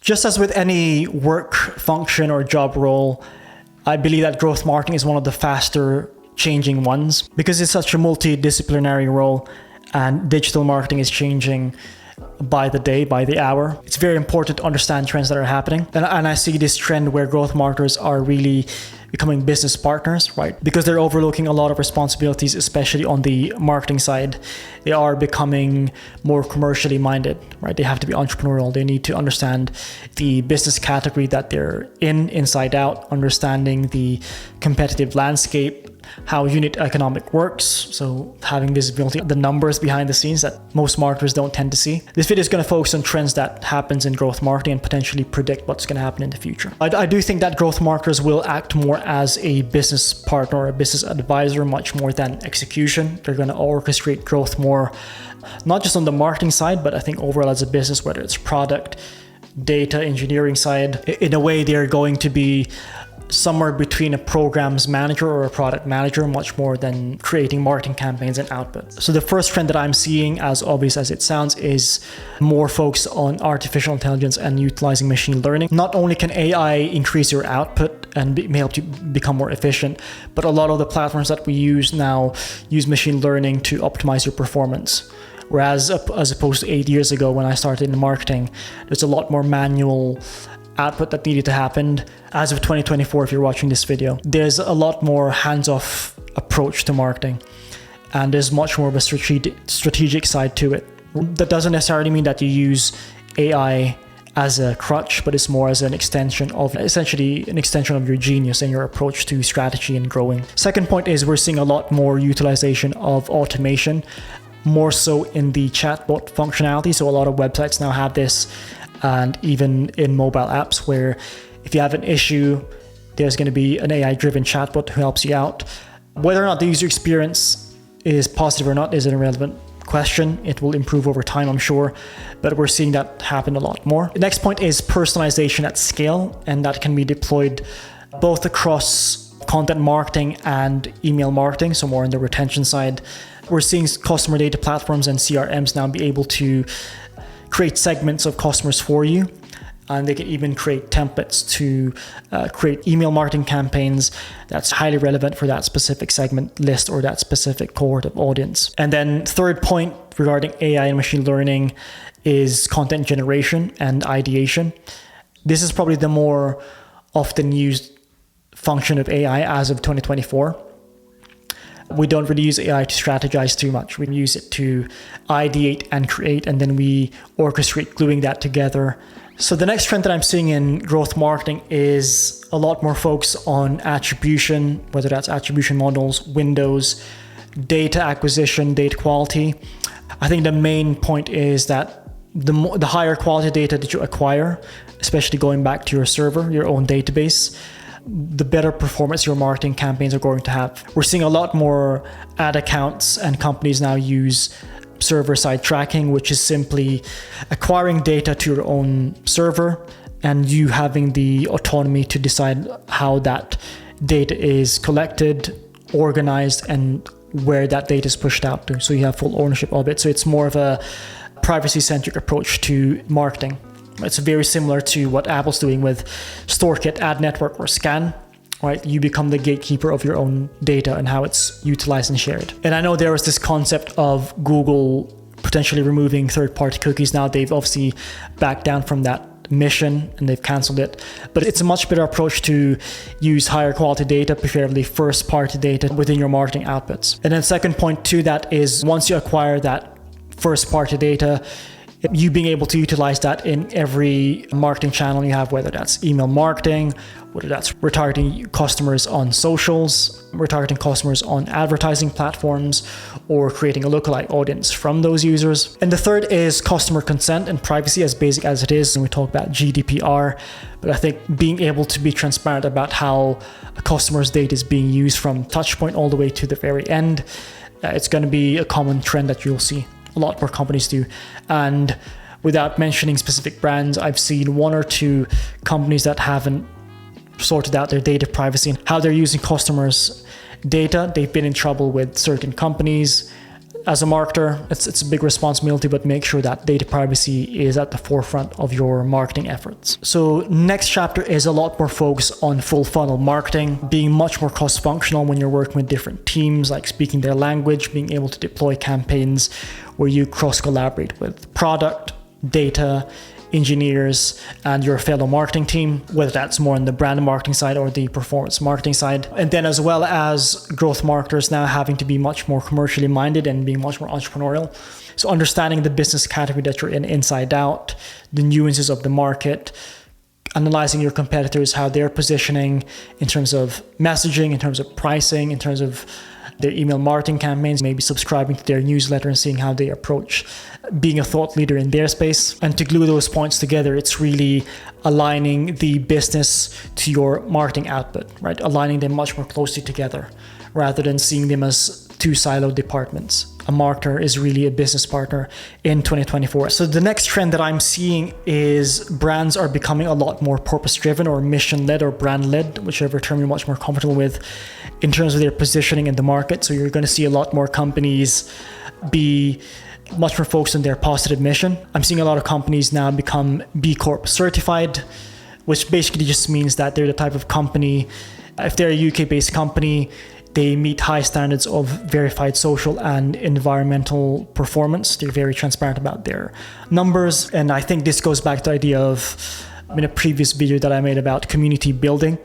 Just as with any work function or job role, I believe that growth marketing is one of the faster changing ones because it's such a multidisciplinary role and digital marketing is changing by the day, by the hour. It's very important to understand trends that are happening. And I see this trend where growth marketers are really becoming business partners, right? Because they're overlooking a lot of responsibilities, especially on the marketing side. They are becoming more commercially minded, right? They have to be entrepreneurial. They need to understand the business category that they're in, inside out, understanding the competitive landscape, how unit economic works. So having visibility, the numbers behind the scenes that most marketers don't tend to see. This video is going to focus on trends that happens in growth marketing and potentially predict what's going to happen in the future. I do think that growth marketers will act more as a business partner or a business advisor, much more than execution. They're going to orchestrate growth more, not just on the marketing side, but I think overall as a business, whether it's product, data, engineering side. In a way, they're going to be somewhere between a programs manager or a product manager, much more than creating marketing campaigns and output. So the first trend that I'm seeing, as obvious as it sounds, is more focus on artificial intelligence and utilizing machine learning. Not only can AI increase your output and help you become more efficient, but a lot of the platforms that we use now use machine learning to optimize your performance. Whereas as opposed to 8 years ago when I started in marketing, there's a lot more manual output that needed to happen. As of 2024, if you're watching this video, there's a lot more hands-off approach to marketing, and there's much more of a strategic side to it. That doesn't necessarily mean that you use AI as a crutch, but it's more as an extension of, essentially an extension of your genius and your approach to strategy and growing. Second point is we're seeing a lot more utilization of automation, more so in the chatbot functionality. So a lot of websites now have this, and even in mobile apps, where if you have an issue, there's going to be an AI-driven chatbot who helps you out. Whether or not the user experience is positive or not is an irrelevant question. It will improve over time, I'm sure, but we're seeing that happen a lot more. The next point is personalization at scale, and that can be deployed both across content marketing and email marketing, so more on the retention side. We're seeing customer data platforms and CRMs now be able to create segments of customers for you, and they can even create templates to create email marketing campaigns that's highly relevant for that specific segment list or that specific cohort of audience. And then third point regarding AI and machine learning is content generation and ideation. This is probably the more often used function of AI as of 2024. We don't really use AI to strategize too much. We use it to ideate and create, and then we orchestrate gluing that together. So the next trend that I'm seeing in growth marketing is a lot more focus on attribution, whether that's attribution models, windows, data acquisition, data quality. I think the main point is that the higher quality data that you acquire, especially going back to your server, your own database, the better performance your marketing campaigns are going to have. We're seeing a lot more ad accounts and companies now use server-side tracking, which is simply acquiring data to your own server and you having the autonomy to decide how that data is collected, organized, and where that data is pushed out to. So you have full ownership of it. So it's more of a privacy-centric approach to marketing. It's very similar to what Apple's doing with StoreKit, Ad Network, or Scan, right? You become the gatekeeper of your own data and how it's utilized and shared. And I know there was this concept of Google potentially removing third-party cookies. Now they've obviously backed down from that mission and they've canceled it. But it's a much better approach to use higher quality data, preferably first-party data within your marketing outputs. And then second point to that is once you acquire that first-party data, you being able to utilize that in every marketing channel you have, whether that's email marketing, whether that's retargeting customers on socials, retargeting customers on advertising platforms, or creating a lookalike audience from those users. And the third is customer consent and privacy, as basic as it is. And we talk about GDPR, but I think being able to be transparent about how a customer's data is being used from touch point all the way to the very end, it's going to be a common trend that you'll see a lot more companies do. And without mentioning specific brands, I've seen one or two companies that haven't sorted out their data privacy and how they're using customers' data. They've been in trouble with certain companies as a marketer, it's a big responsibility, but make sure that data privacy is at the forefront of your marketing efforts. So next chapter is a lot more focus on full funnel marketing, being much more cross-functional when you're working with different teams, like speaking their language, being able to deploy campaigns where you cross-collaborate with product, data, engineers, and your fellow marketing team, whether that's more on the brand marketing side or the performance marketing side. And then as well as growth marketers now having to be much more commercially minded and being much more entrepreneurial. So understanding the business category that you're in inside out, the nuances of the market, analyzing your competitors, how they're positioning in terms of messaging, in terms of pricing, in terms of their email marketing campaigns, maybe subscribing to their newsletter and seeing how they approach being a thought leader in their space. And to glue those points together, it's really aligning the business to your marketing output, right? Aligning them much more closely together rather than seeing them as two siloed departments. A marketer is really a business partner in 2024. So the next trend that I'm seeing is brands are becoming a lot more purpose-driven or mission-led or brand-led, whichever term you're much more comfortable with, in terms of their positioning in the market. So you're going to see a lot more companies be much more focused on their positive mission. I'm seeing a lot of companies now become B Corp certified, which basically just means that they're the type of company, if they're a UK-based company, they meet high standards of verified social and environmental performance. They're very transparent about their numbers. And I think this goes back to the idea of, in a previous video that I made about community building.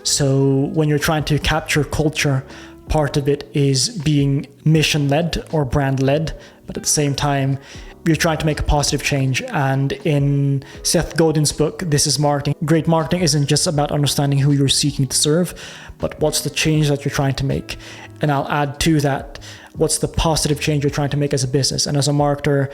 So when you're trying to capture culture, part of it is being mission-led or brand-led, but at the same time, you're trying to make a positive change. And in Seth Godin's book, This is Marketing, great marketing isn't just about understanding who you're seeking to serve, but what's the change that you're trying to make. And I'll add to that, what's the positive change you're trying to make as a business. And as a marketer,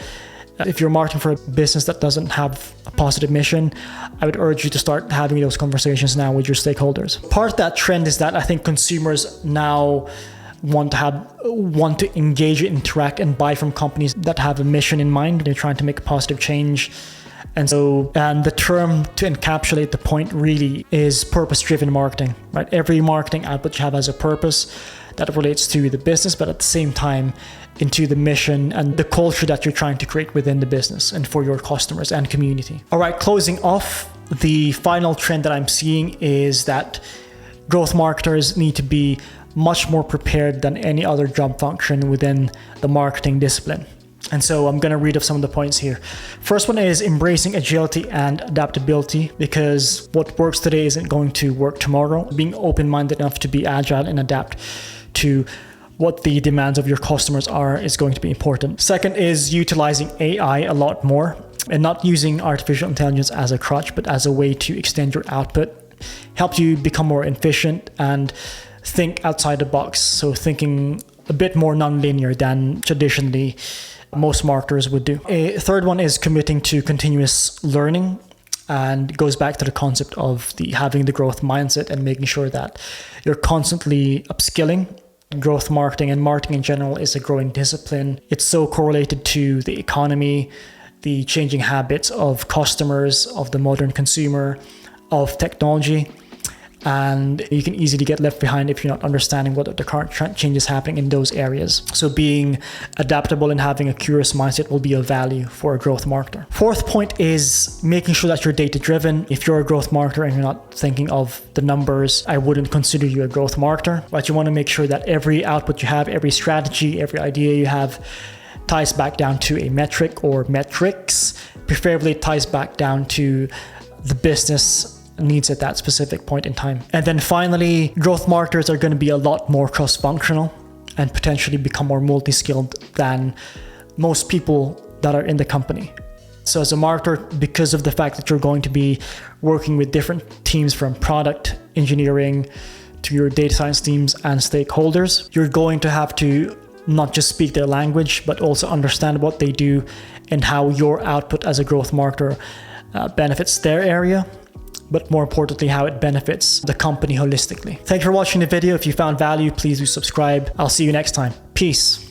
if you're marketing for a business that doesn't have a positive mission, I would urge you to start having those conversations now with your stakeholders. Part of that trend is that I think consumers now want to engage, interact, and buy from companies that have a mission in mind. They're trying to make a positive change. And the term to encapsulate the point really is purpose-driven marketing, right? Every marketing output you have has a purpose that relates to the business, but at the same time into the mission and the culture that you're trying to create within the business and for your customers and community. All right, closing off, the final trend that I'm seeing is that growth marketers need to be much more prepared than any other job function within the marketing discipline. And so I'm going to read off some of the points here. First one is embracing agility and adaptability, because what works today isn't going to work tomorrow. Being open-minded enough to be agile and adapt to what the demands of your customers are is going to be important. Second is utilizing AI a lot more and not using artificial intelligence as a crutch, but as a way to extend your output, help you become more efficient and think outside the box. So thinking a bit more non-linear than traditionally most marketers would do. A third one is committing to continuous learning, and goes back to the concept of having the growth mindset and making sure that you're constantly upskilling. Growth marketing and marketing in general is a growing discipline. It's so correlated to the economy, the changing habits of customers, of the modern consumer, of technology. And you can easily get left behind if you're not understanding what the current changes happening in those areas. So being adaptable and having a curious mindset will be of value for a growth marketer. Fourth point is making sure that you're data-driven. If you're a growth marketer and you're not thinking of the numbers, I wouldn't consider you a growth marketer. But you want to make sure that every output you have, every strategy, every idea you have ties back down to a metric or metrics. Preferably it ties back down to the business needs at that specific point in time. And then finally, growth marketers are going to be a lot more cross-functional and potentially become more multi-skilled than most people that are in the company. So as a marketer, because of the fact that you're going to be working with different teams from product engineering to your data science teams and stakeholders, you're going to have to not just speak their language, but also understand what they do and how your output as a growth marketer benefits their area, but more importantly, how it benefits the company holistically. Thank you for watching the video. If you found value, please do subscribe. I'll see you next time. Peace.